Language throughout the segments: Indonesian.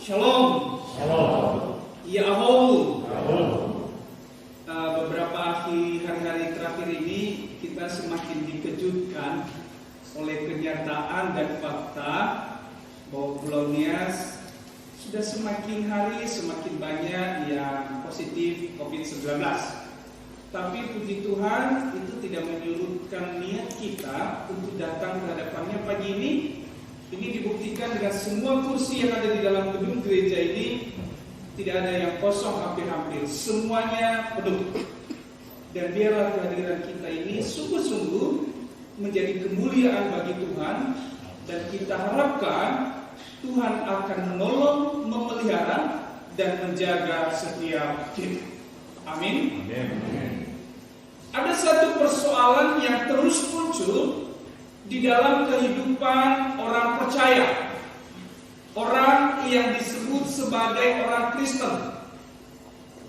Shalom. Shalom. Yahoo. Shalom. Beberapa hari-hari terakhir ini kita semakin dikejutkan oleh kenyataan dan fakta bahwa Pulau Nias sudah semakin hari semakin banyak yang positif COVID-19. Tapi puji Tuhan itu tidak menyurutkan niat kita untuk datang ke hadapannya pagi ini. Ini dibuktikan dengan semua kursi yang ada di dalam gedung gereja ini tidak ada yang kosong, hampir-hampir semuanya penuh. Dan biarlah kehadiran kita ini sungguh-sungguh menjadi kemuliaan bagi Tuhan, dan kita harapkan Tuhan akan menolong, memelihara dan menjaga setiap kita. Amin. Ada satu persoalan yang terus muncul di dalam kehidupan orang percaya, orang yang disebut sebagai orang Kristen.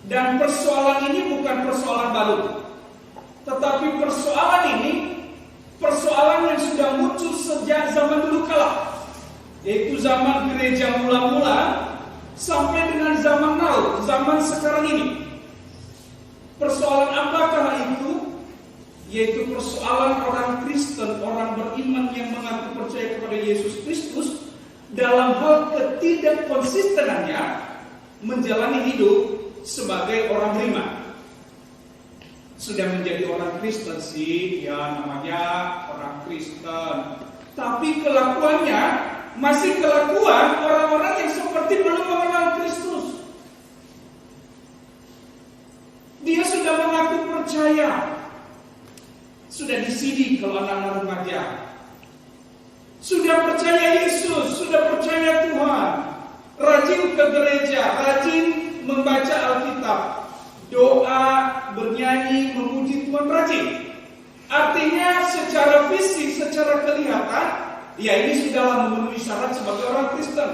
Dan persoalan ini bukan persoalan baru, tetapi persoalan ini persoalan yang sudah muncul sejak zaman dulu kala, yaitu zaman gereja mula-mula sampai dengan zaman now, zaman sekarang ini. Persoalan apakah itu? Yaitu persoalan orang Kristen, orang beriman yang mengaku percaya kepada Yesus Kristus dalam hal ketidakkonsistenannya menjalani hidup sebagai orang beriman. Sudah menjadi orang Kristen sih, ya namanya orang Kristen, tapi kelakuannya masih kelakuan orang-orang yang seperti belum mengenal Kristus. Dia sudah mengaku percaya, sudah disidik kalau anak-anak remaja, sudah percaya Yesus, sudah percaya Tuhan, rajin ke gereja, rajin membaca Alkitab, doa, bernyanyi, memuji Tuhan rajin. Artinya secara fisik, secara kelihatan, ya ini sudahlah memenuhi syarat sebagai orang Kristen.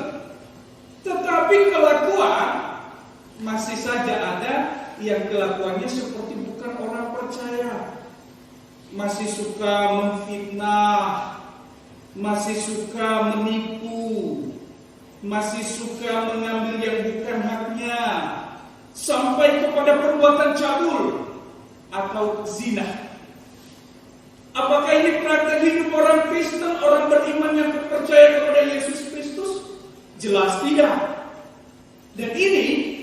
Tetapi kelakuan masih saja ada yang kelakuannya seperti bukan orang percaya. Masih suka memfitnah, masih suka menipu, masih suka mengambil yang bukan haknya, sampai kepada perbuatan cabul atau zina. Apakah ini praktek hidup orang Kristen, orang beriman yang percaya kepada Yesus Kristus? Jelas tidak. Dan ini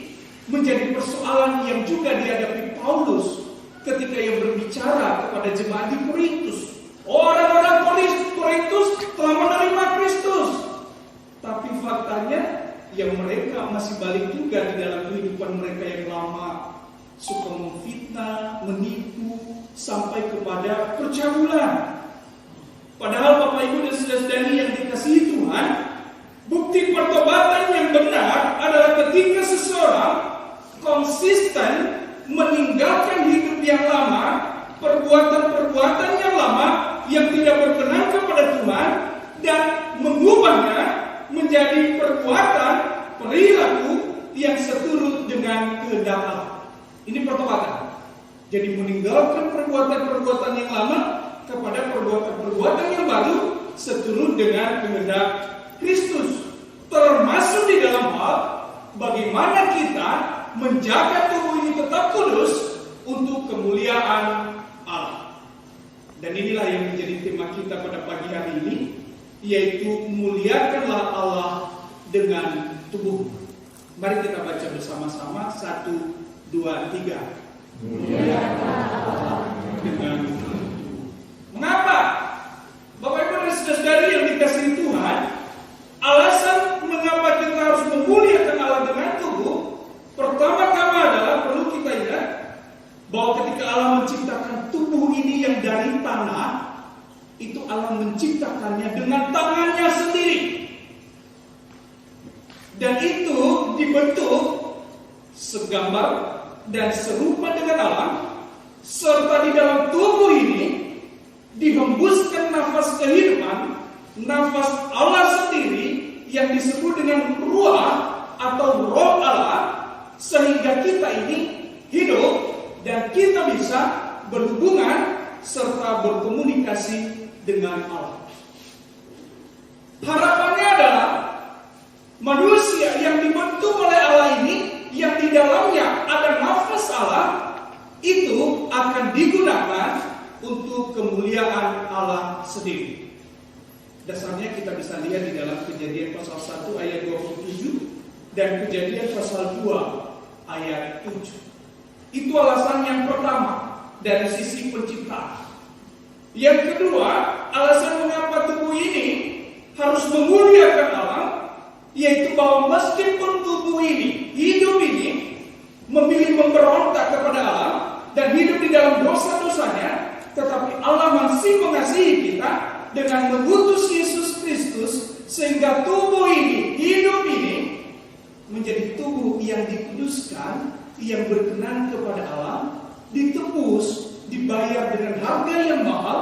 menjadi persoalan yang juga dihadapi Paulus ketika ia berbicara kepada jemaat di Korintus. Orang-orang Korintus telah menerima Kristus, tapi faktanya yang mereka masih balik juga di dalam kehidupan mereka yang lama, suka memfitnah, menipu, sampai kepada percabulan. Padahal Bapak Ibu dan saudara-saudari yang dikasihi Tuhan, bukti pertobatan yang benar adalah ketika seseorang konsisten meninggalkan hidup yang lama, perbuatan-perbuatan yang lama yang tidak berkenan kepada Tuhan, dan mengubahnya menjadi perbuatan perilaku yang seturut dengan kehendak Allah. Ini pertobatan. Jadi meninggalkan perbuatan-perbuatan yang lama kepada perbuatan-perbuatan yang baru seturut dengan kehendak Kristus. Termasuk di dalam hal bagaimana kita menjaga tubuh ini tetap kudus untuk kemuliaan Allah. Dan inilah yang menjadi tema kita pada pagi hari ini, yaitu muliakanlah Allah dengan tubuh. Mari kita baca bersama-sama 1, 2, 3. Muliakanlah Allah dengan tubuh. Mengapa? Bapak Ibu dan saudara yang dikasihi Tuhan, alasan mengapa kita harus memuliakan Allah dengan tubuh, pertama-tama adalah perlu kita ingat bahwa ketika Allah menciptakan tubuh ini yang dari tanah, itu Allah menciptakannya dengan tangannya sendiri. Dan itu dibentuk segambar dan serupa dengan Allah, serta di dalam tubuh ini dihembuskan nafas kehidupan, nafas Allah sendiri yang disebut dengan ruah atau roh Allah, sehingga kita ini hidup dan kita bisa berhubungan serta berkomunikasi dengan Allah. Harapannya adalah manusia yang akan digunakan untuk kemuliaan Allah sendiri. Dasarnya kita bisa lihat di dalam Kejadian pasal 1 ayat 27 dan Kejadian pasal 2 ayat 7. Itu alasan yang pertama dari sisi penciptaan. Yang kedua, alasan mengapa tubuh ini harus memuliakan Allah, yaitu bahwa meskipun tubuh ini, hidup ini memilih memberontak kepada Allah dan hidup di dalam dosa-dosanya, tetapi Allah masih mengasihi kita dengan mengutus Yesus Kristus sehingga tubuh ini, hidup ini menjadi tubuh yang dikuduskan, yang berkenan kepada Allah, ditebus, dibayar dengan harga yang mahal.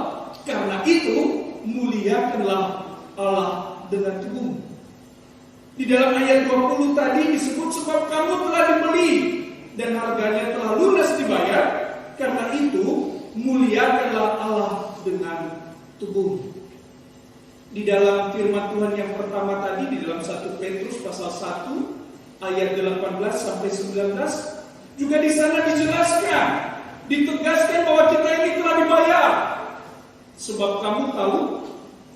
Karena itu muliakanlah Allah dengan tubuh. Di dalam ayat 20 tadi disebut sebab kamu telah dibeli dan harganya telah lunas dibayar. Karena itu muliakanlah Allah dengan tubuh. Di dalam firman Tuhan yang pertama tadi di dalam 1 Petrus pasal 1 ayat 18 sampai 19 juga di sana dijelaskan, ditegaskan bahwa kita ini telah dibayar. Sebab kamu tahu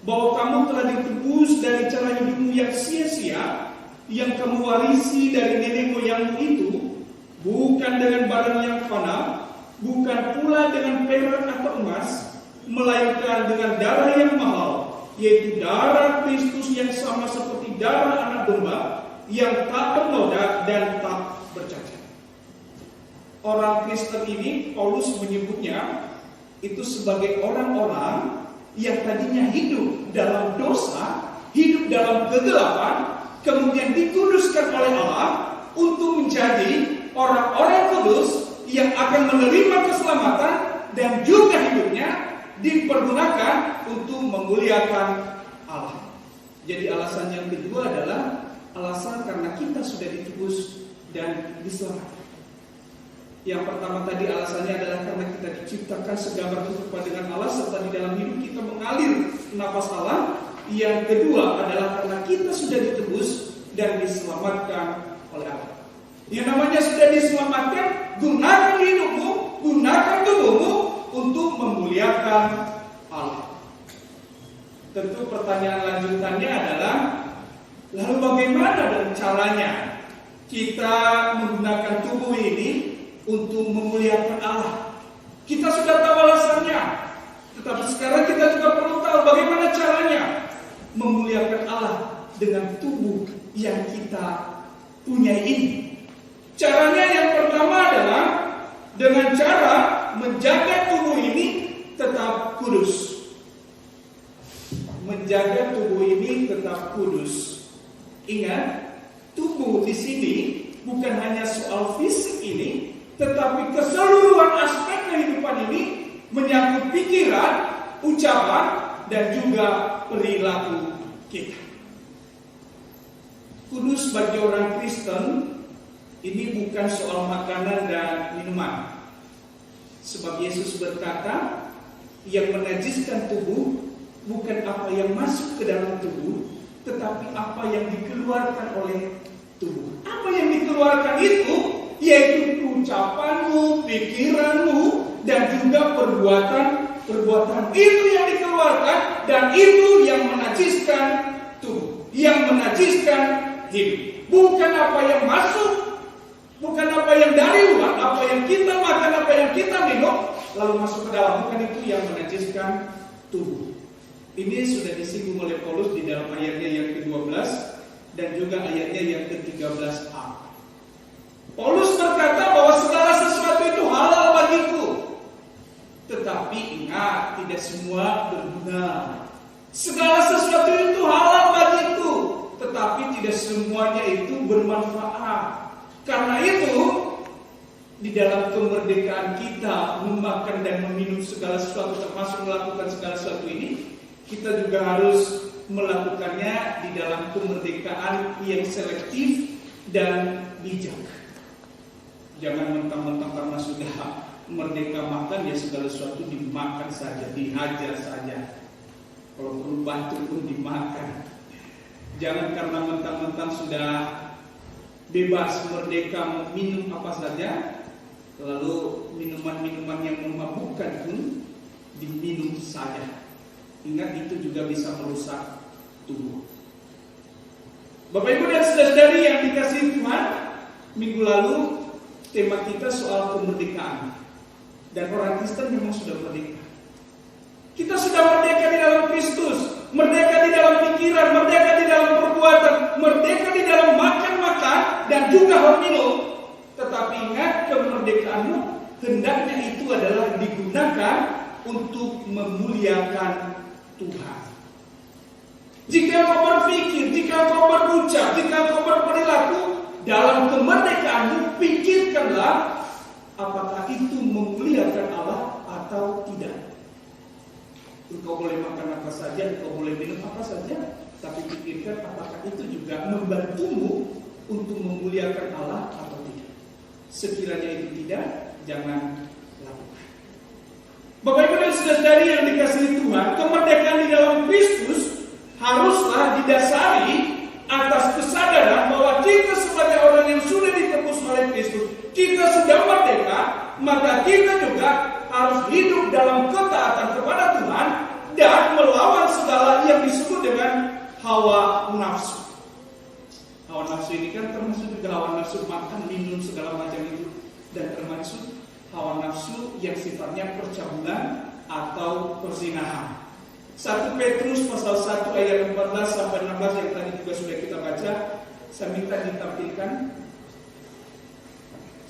bahwa kamu telah ditebus dari cara hidupmu yang sia-sia yang kamu warisi dari nenek moyangmu itu, bukan dengan barang yang fana, bukan pula dengan perak atau emas, melainkan dengan darah yang mahal, yaitu darah Kristus yang sama seperti darah anak domba yang tak bernoda dan tak bercacat. Orang Kristen ini Paulus menyebutnya itu sebagai orang-orang yang tadinya hidup dalam dosa, hidup dalam kegelapan, kemudian dikuduskan oleh Allah untuk menjadi orang-orang kudus yang akan menerima keselamatan dan juga hidupnya dipergunakan untuk memuliakan Allah. Jadi alasan yang kedua adalah alasan karena kita sudah ditebus dan diselamatkan. Yang pertama tadi alasannya adalah karena kita diciptakan segambar serupa dengan Allah serta di dalam hidup kita mengalir nafas Allah. Yang kedua adalah karena kita sudah ditebus dan diselamatkan oleh Allah. Yang namanya sudah diselamatkan, gunakan hidupmu, gunakan tubuhmu untuk memuliakan Allah. Tentu pertanyaan lanjutannya adalah, lalu bagaimana dan caranya kita menggunakan tubuh ini untuk memuliakan Allah? Kita sudah tahu alasannya, tetapi sekarang kita juga perlu tahu bagaimana caranya memuliakan Allah dengan tubuh yang kita punya ini. Caranya yang pertama adalah dengan cara menjaga tubuh ini tetap kudus. Menjaga tubuh ini tetap kudus. Ingat, tubuh di sini bukan hanya soal fisik ini, tetapi keseluruhan aspek kehidupan ini menyangkut pikiran, ucapan, dan juga perilaku kita. Kudus bagi orang Kristen ini bukan soal makanan dan minuman. Sebab Yesus berkata, yang menajiskan tubuh bukan apa yang masuk ke dalam tubuh, tetapi apa yang dikeluarkan oleh tubuh. Apa yang dikeluarkan itu yaitu ucapanmu, pikiranmu, dan juga perbuatan itu yang dikeluarkan, dan itu yang menajiskan tubuh, yang menajiskan hidup. Bukan apa yang masuk, bukan apa yang dari luar, apa yang kita makan, apa yang kita minum, lalu masuk ke dalam, bukan itu yang menajiskan tubuh. Ini sudah disinggung oleh Paulus di dalam ayatnya yang ke-12 dan juga ayatnya yang ke-13a. Paulus berkata bahwa segala sesuatu itu halal bagiku, tetapi ingat, tidak semua berguna. Segala sesuatu itu halal bagiku, tetapi tidak semuanya itu bermanfaat. Karena itu, di dalam kemerdekaan kita memakan dan meminum segala sesuatu, termasuk melakukan segala sesuatu ini, kita juga harus melakukannya di dalam kemerdekaan yang selektif dan bijak. Jangan mentang-mentang karena sudah merdeka makan, ya segala sesuatu dimakan saja, dihajar saja. Kalau perlu batu pun dimakan. Jangan karena mentang-mentang sudah bebas merdeka minum apa saja, Lalu minuman-minuman yang memabukkan pun diminum saja. Ingat, itu juga bisa merusak tubuh. Bapak Ibu dan saudara-saudari yang dikasihi Tuhan, minggu lalu tema kita soal kemerdekaan. Dan orang Kristen memang sudah merdeka. Kita sudah merdeka di dalam Kristus, merdeka di dalam pikiran, merdeka di dalam perbuatan, merdeka di dalam makan-makan dan juga minum. Tetapi ingat, kemerdekaanmu hendaknya itu adalah digunakan untuk memuliakan Tuhan. Jika kau berpikir, jika kau berucap, jika kau berperilaku dalam kemerdekaanmu, pikirkanlah apakah itu memuliakan Allah atau tidak. Engkau boleh makan apa saja, engkau boleh minum apa saja, tapi pikirkan apakah itu juga membantumu untuk memuliakan Allah atau tidak. Sekiranya itu tidak, jangan lakukan. Bapak Ibu dan saudara yang dikasihi Tuhan, kemerdekaan di dalam Kristus haruslah didasari atas kesadaran bahwa kita sebagai orang yang sudah ditebus oleh Kristus, kita sudah merdeka, maka kita juga harus hidup dalam ketaatan kepada Tuhan dan melawan segala yang disebut dengan hawa nafsu. Hawa nafsu ini kan termasuk juga hawa nafsu makan, minum, segala macam itu, dan termasuk hawa nafsu yang sifatnya percabulan atau perzinahan. 1 Petrus pasal 1 ayat 14 sampai 16 yang tadi juga sudah kita baca, saya minta ditampilkan.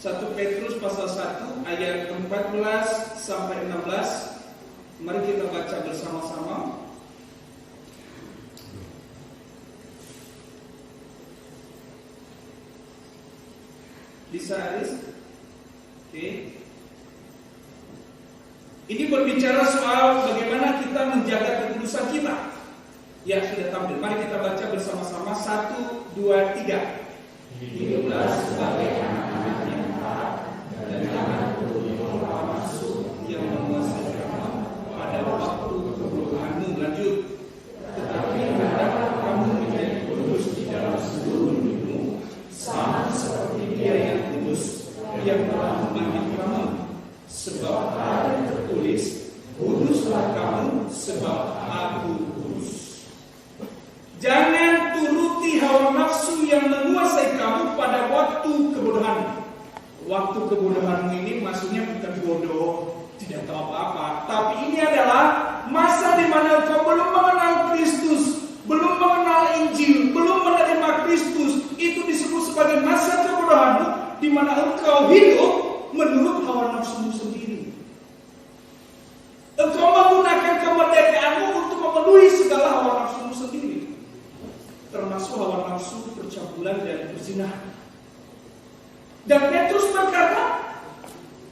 1 Petrus pasal 1 ayat 14 sampai 16. Mari kita baca bersama-sama. Bisa Aris? Oke. Ini berbicara soal bagaimana kita menjaga kekudusan kita. Ya, sudah tampil. Mari kita baca bersama-sama. 1, 2, 3. Hiduplah sebagai anak-anak yang taat dan jangan turut hawa nafsu yang menguasai kamu pada waktu kebodohanmu. Lanjut. Tetapi hendaklah kamu menjadi kudus di dalam seluruh hidupmu, sama seperti Dia yang kudus, yang telah memanggil kamu. Sebab ada yang tertulis, kuduslah kamu sebab Aku kudus. Jangan turuti hawa nafsu yang menguasai kamu pada waktu kebodohanmu. Waktu kebodohanmu ini maksudnya bukan bodoh, tidak tahu apa-apa, tapi ini adalah masa di mana kau belum mengenal Kristus, belum mengenal Injil, belum menerima Kristus. Itu disebut sebagai masa kebodohanmu, di mana engkau hidup menurut hawa nafsumu sendiri. Engkau menggunakan kemerdekaanmu untuk memenuhi segala hawa nafsumu sendiri, termasuk hawa nafsu percabulan dan perzinahan. Dan Petrus berkata,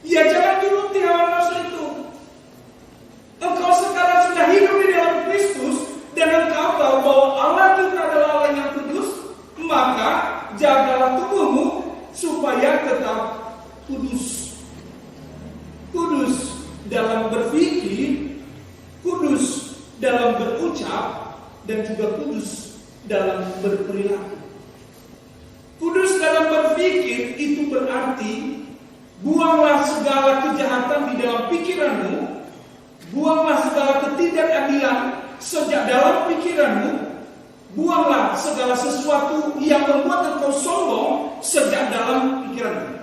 ya jangan turuti hawa nafsu itu. Engkau sekarang sudah hidup di dalam Kristus dan engkau tahu bahwa Allah kita adalah Allah yang kudus, maka jagalah tubuhmu supaya tetap kudus. Kudus dalam berpikir, kudus dalam berucap, dan juga kudus dalam berperilaku. Kudus dalam berpikir itu berarti buanglah segala kejahatan di dalam pikiranmu, buanglah segala ketidakadilan sejak dalam pikiranmu, buanglah segala sesuatu yang membuat engkau sombong sejak dalam pikiranmu.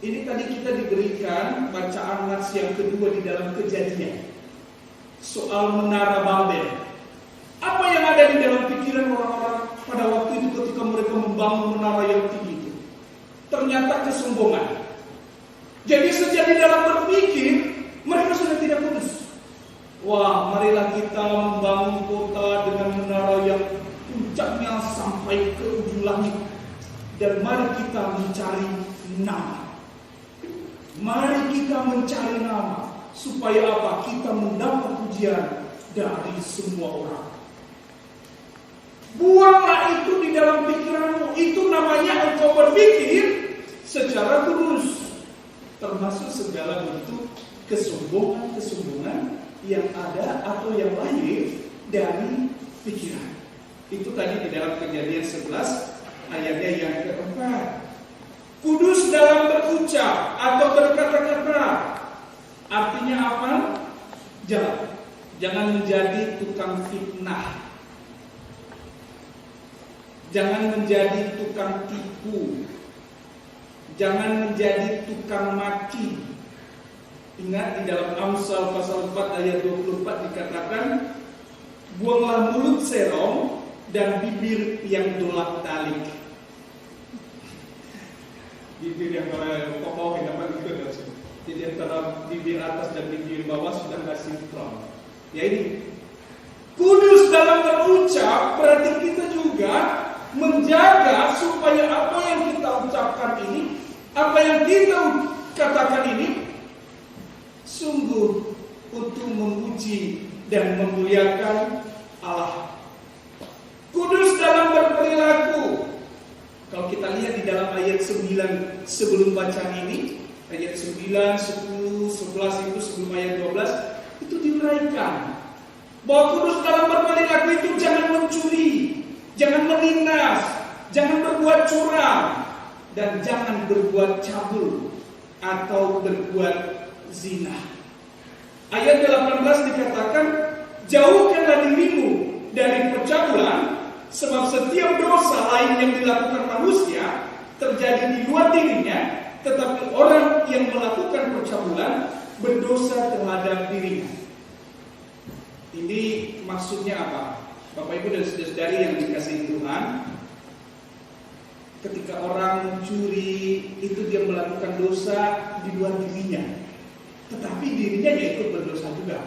Ini tadi kita diberikan bacaan nats yang kedua di dalam Kejadian soal menara Babel. Apa yang ada di dalam pikiran orang-orang pada waktu itu ketika mereka membangun menara yang tinggi itu? Ternyata kesombongan. Jadi sejak di dalam berpikir mereka sudah tidak kudus. Wah, marilah kita membangun kota dengan menara yang puncaknya sampai ke ujung langit. Dan mari kita mencari nama. Mari kita mencari nama. Supaya apa? Kita mendapat pujian dari semua orang. Buanglah itu di dalam pikiranmu. Itu namanya engkau berpikir secara kudus. Termasuk segala bentuk kesombongan-kesombongan yang ada atau yang lahir dari pikiran. Itu tadi di dalam Kejadian 11 ayatnya yang keempat. Kudus dalam berucap berucap atau berkata-kata. Artinya apa? Jangan menjadi tukang fitnah. Jangan menjadi tukang tipu. Jangan menjadi tukang maki. Ingat di dalam Amsal pasal 4 ayat 24 dikatakan, buanglah mulut serong dan bibir yang dolak-dalik. Bibir yang kokoh apa gitu. Jadi antara bibir atas dan bibir bawah sudah nggak sinkron. Ya ini kudus dalam berucap berarti kita juga menjaga supaya apa yang kita ucapkan ini, apa yang kita katakan ini sungguh untuk memuji dan memuliakan Allah. Kudus dalam berperilaku. Kalau kita lihat di dalam ayat 9 sebelum bacaan ini, ayat 9, 10, 11 itu sebelum ayat 12 itu diuraikan bahwa kudus dalam berperilaku itu jangan mencuri, jangan menindas, jangan berbuat curang, dan jangan berbuat cabul atau berbuat zina. Ayat 18 dikatakan, jauhkanlah dirimu dari percabulan, sebab setiap dosa lain yang dilakukan manusia terjadi di luar dirinya, tetapi orang yang melakukan percabulan berdosa terhadap dirinya. Ini maksudnya apa? Bapak Ibu dan saudara-saudari yang dikasihi Tuhan, ketika orang mencuri itu dia melakukan dosa di luar dirinya, tetapi dirinya dia ikut berdosa juga.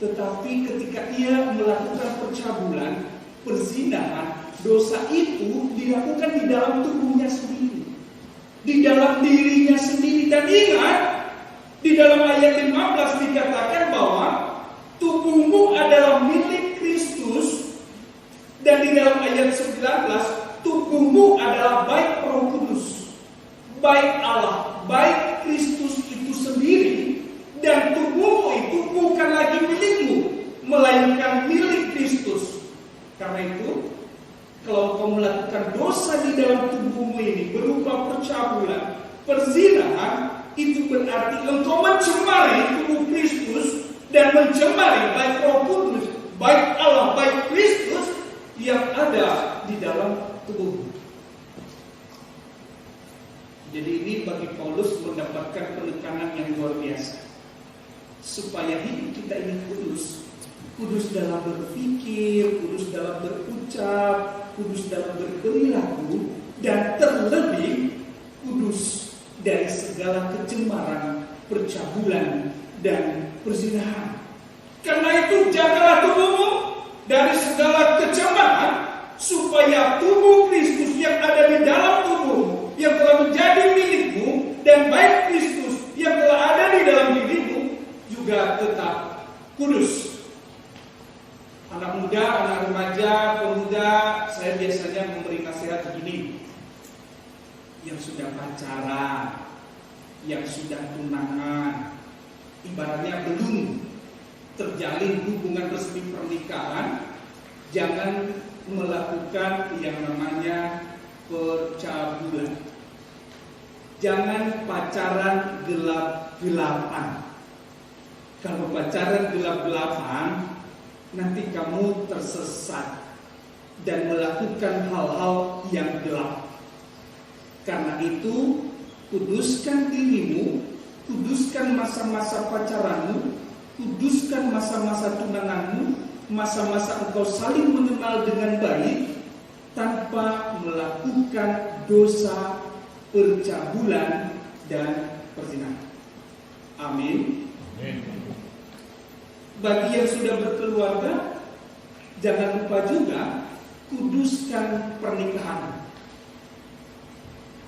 Tetapi ketika ia melakukan percabulan, perzinahan, dosa itu dilakukan di dalam tubuhnya sendiri, di dalam dirinya sendiri. Dan ingat, di dalam ayat 15 dikatakan bahwa tubuhmu adalah milik Kristus, dan di dalam ayat 19 tubuhmu adalah baik Roh Kudus, baik Allah, baik Kristus itu sendiri, dan tubuhmu itu bukan lagi milikmu, melainkan milik Kristus. Karena itu, kalau kau melakukan dosa di dalam tubuhmu ini berupa percabulan, perzinahan, itu berarti engkau mencemari tubuh Kristus dan mencemari baik Roh Kudus, baik Allah, baik Kristus yang ada di dalam tubuh. Jadi ini bagi Paulus mendapatkan penekanan yang luar biasa, supaya hidup kita ini kudus. Kudus dalam berpikir, kudus dalam berucap, kudus dalam berperilaku, dan terlebih kudus dari segala kecemaran, percabulan, dan perzinahan. Karena itu jagalah tubuhmu dari segala kecemaran, supaya tubuh Kristus yang ada di dalam tubuhmu, yang telah menjadi milikmu, dan baik Kristus yang telah ada di dalam dirimu juga tetap kudus. Anak muda, anak remaja, pemuda, saya biasanya memberi nasihat begini: yang sudah pacaran, yang sudah tunangan, ibaratnya belum terjalin hubungan resmi pernikahan, jangan melakukan yang namanya percabulan. Jangan pacaran gelap-gelapan. Kalau pacaran gelap-gelapan, nanti kamu tersesat dan melakukan hal-hal yang gelap. Karena itu, kuduskan dirimu, kuduskan masa-masa pacaranmu, kuduskan masa-masa tunanganmu, masa-masa engkau saling mengenal dengan baik, tanpa melakukan dosa percabulan dan perzinahan. Amin. Bagi yang sudah berkeluarga, jangan lupa juga kuduskan pernikahan.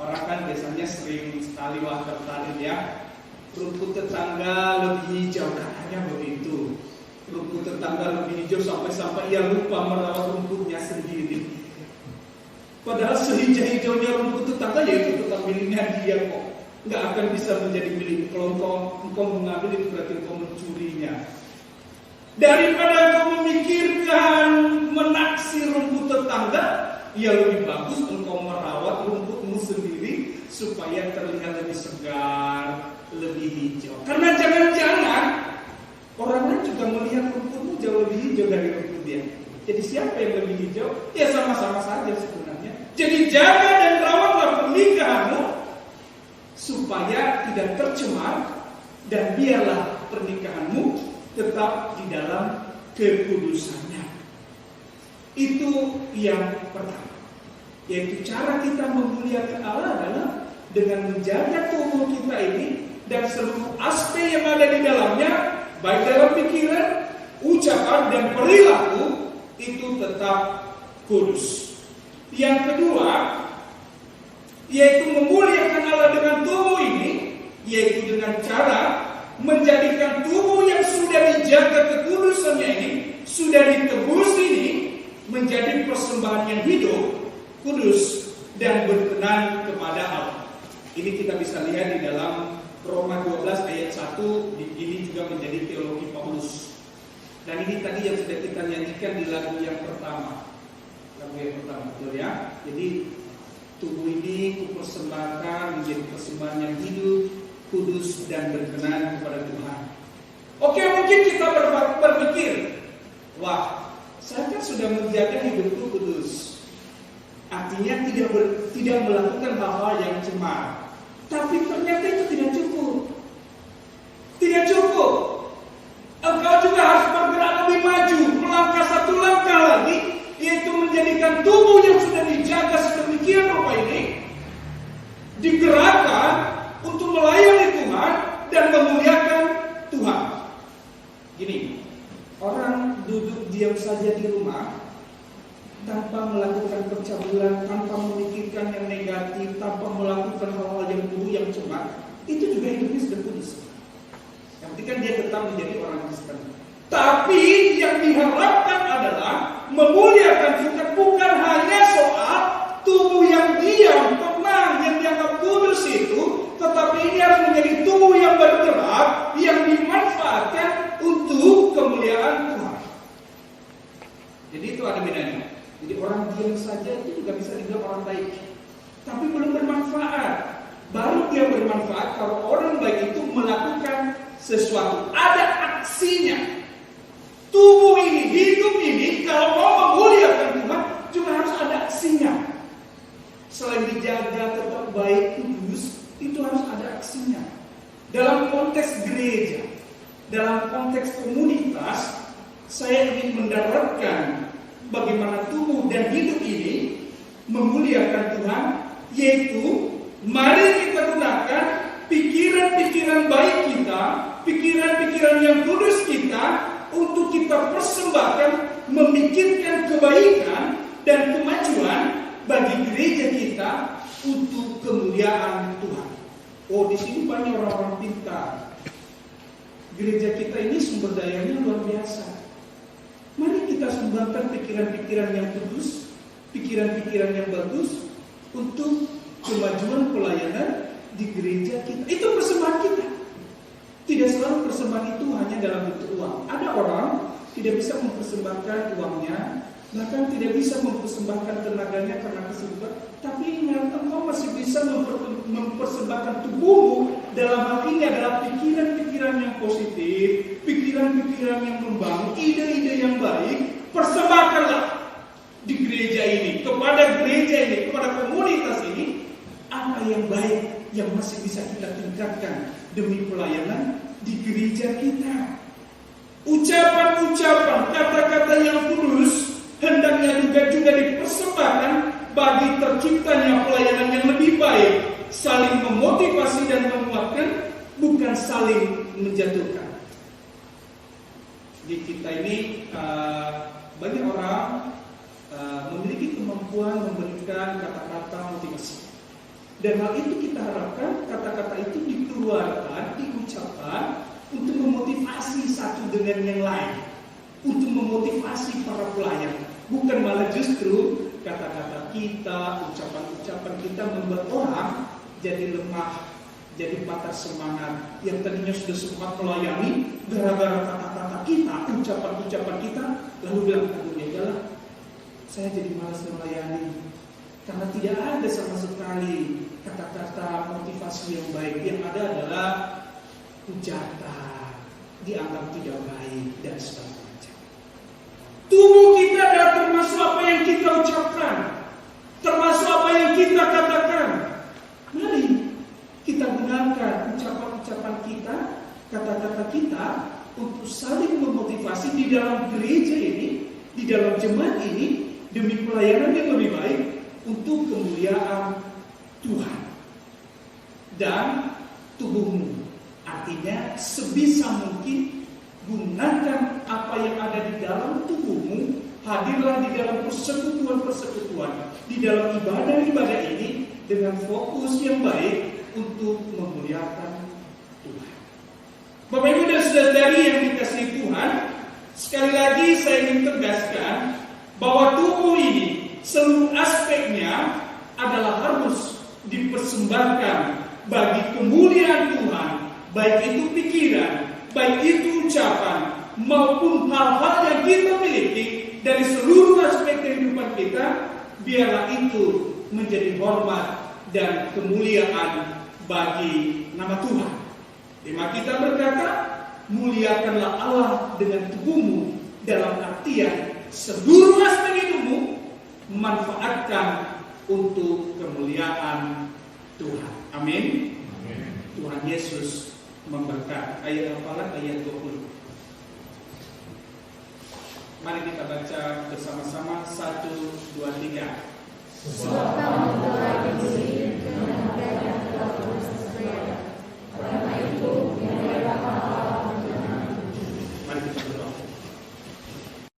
Orang kan biasanya sering sekali tertarik ya, rumput tetangga lebih hijau, katanya begitu. Rumput tetangga lebih hijau sampai-sampai ia lupa merawat rumputnya sendiri. Padahal sehijau-hijaunya rumput tetangga, ya itu tetap miliknya dia kok. Nggak akan bisa menjadi milik. Kalau engkau mengambil, itu berarti engkau mencurinya. Daripada engkau memikirkan menaksir rumput tetangga, ya lebih bagus engkau merawat rumputmu sendiri, supaya terlihat lebih segar, lebih hijau. Karena jangan-jangan orang lain juga melihat rumputmu jauh lebih hijau dari rumput dia. Jadi siapa yang lebih hijau? Ya sama-sama saja sebenarnya. Jadi jaga dan rawatlah pernikahanmu supaya tidak tercemar, dan biarlah pernikahanmu tetap di dalam kekudusannya. Itu yang pertama. Yaitu cara kita memuliakan Allah adalah dengan menjaga tubuh kita ini dan seluruh aspek yang ada di dalamnya, baik dalam pikiran, ucapan, dan perilaku, itu tetap kudus. Yang kedua, yaitu memuliakan Allah dengan tubuh ini, yaitu dengan cara menjadikan tubuh yang sudah dijaga kekudusannya ini, sudah ditebus ini, menjadi persembahan yang hidup, kudus, dan berkenan kepada Allah. Ini kita bisa lihat di dalam Roma 12 ayat 1. Ini juga menjadi teologi Paulus. Dan ini tadi yang sudah kita nyanyikan di lagu yang pertama. Lagu yang pertama, betul ya? Jadi tubuh ini kupersembahkan menjadi persembahan yang hidup, kudus, dan berkenan kepada Tuhan. Oke, mungkin kita berpikir, wah, saya kan sudah menjaga hidupku kudus. Artinya tidak melakukan hal-hal yang cemar. Tapi ternyata itu tidak cukup. Tidak cukup. Engkau juga harus bergerak lebih maju, melangkah satu langkah lagi, yaitu menjadikan tubuh yang sudah dijaga sedemikian rupa ini digerakkan untuk melayani Tuhan dan memuliakan Tuhan. Gini, orang duduk diam saja di rumah tanpa melakukan percabulan, tanpa memikirkan yang negatif, tanpa melakukan hal-hal yang buruk, yang cemar, itu juga hidupnya sudah kudus. Yang penting kan dia tetap menjadi orang Kristen. Tapi yang diharapkan adalah memuliakan juga bukan hanya soal tubuh yang diam, tenang, yang dianggap kudus itu, tetapi ini harus menjadi tubuh yang bergerak, yang dimanfaatkan untuk kemuliaan Tuhan. Jadi itu ada bedanya. Jadi orang diam saja itu juga bisa dibilang orang baik, tapi belum bermanfaat. Baru dia bermanfaat kalau orang baik itu melakukan sesuatu, ada aksinya. Tubuh ini, hidup ini, kalau mau memuliakan Tuhan juga harus ada aksinya. Selain dijaga tetap baik, kudus, itu harus ada aksinya. Dalam konteks gereja, dalam konteks komunitas, saya ingin mendaratkan bagaimana tubuh dan hidup ini memuliakan Tuhan, yaitu mari kita gunakan pikiran-pikiran baik kita, pikiran-pikiran yang kudus kita, untuk kita persembahkan, memikirkan kebaikan dan kemajuan bagi gereja kita untuk kemuliaan Tuhan. Oh, di sini banyak orang-orang pintar. Gereja kita ini sumber dayanya luar biasa. Mari kita sumbangkan pikiran-pikiran yang kudus, pikiran-pikiran yang bagus untuk kemajuan pelayanan di gereja kita. Itu persembahan kita. Tidak selalu persembahan itu hanya dalam bentuk uang. Ada orang tidak bisa mempersembahkan uangnya, bahkan tidak bisa mempersembahkan tenaganya karena kesibukan. Tapi ingat, engkau masih bisa mempersembahkan tubuhmu. Dalam hal ini adalah pikiran-pikiran yang positif, pikiran-pikiran yang membangun, ide-ide yang baik. Persembahkanlah di gereja ini, kepada gereja ini, kepada komunitas ini, apa yang baik yang masih bisa kita tingkatkan demi pelayanan di gereja kita. Ucapan-ucapan, kata-kata yang kudus hendaknya juga dipersembahkan bagi terciptanya pelayanan yang lebih baik, saling memotivasi dan menguatkan, bukan saling menjatuhkan. Di kita ini banyak orang memiliki kemampuan memberikan kata-kata motivasi. Dan hal itu kita harapkan kata-kata itu dikeluarkan, diucapkan untuk memotivasi satu dengan yang lain, untuk memotivasi para pelayan. Bukan malah justru kata-kata kita, ucapan-ucapan kita membuat orang jadi lemah, jadi patah semangat. Yang tadinya sudah sempat melayani, gara-gara kata-kata kita, ucapan-ucapan kita, lalu bilang, aduh ya jalan, saya jadi malas melayani. Karena tidak ada sama sekali kata-kata yang ada adalah hujatan, dianggap tidak baik dan sebagainya. Tubuh kita adalah termasuk apa yang kita ucapkan, termasuk apa yang kita katakan. Mari kita gunakan ucapan-ucapan kita, kata-kata kita untuk saling memotivasi di dalam gereja ini, di dalam jemaat ini, demi pelayanan yang lebih baik untuk kemuliaan Tuhan. Dan tubuhmu, artinya sebisa mungkin gunakan apa yang ada di dalam tubuhmu, hadirlah di dalam persekutuan-persekutuan, di dalam ibadah-ibadah ini dengan fokus yang baik untuk memuliakan Tuhan. Bapak Ibu dan saudara-saudari yang dikasihi Tuhan, sekali lagi saya ingin tegaskan bahwa tubuh ini seluruh aspeknya adalah harus dipersembahkan bagi kemuliaan Tuhan, baik itu pikiran, baik itu ucapan, maupun hal-hal yang kita miliki dari seluruh aspek kehidupan kita, biarlah itu menjadi hormat dan kemuliaan bagi nama Tuhan. Tema kita berkata, muliakanlah Allah dengan tubuhmu, dalam artian seluruh aspek hidupmu memanfaatkan untuk kemuliaan Tuhan. Amin. Tuhan Yesus memberkati. Ayat hafalan ayat 20. Mari kita baca bersama-sama 1, 2, 3. Sebab kamu telah diberi kehendak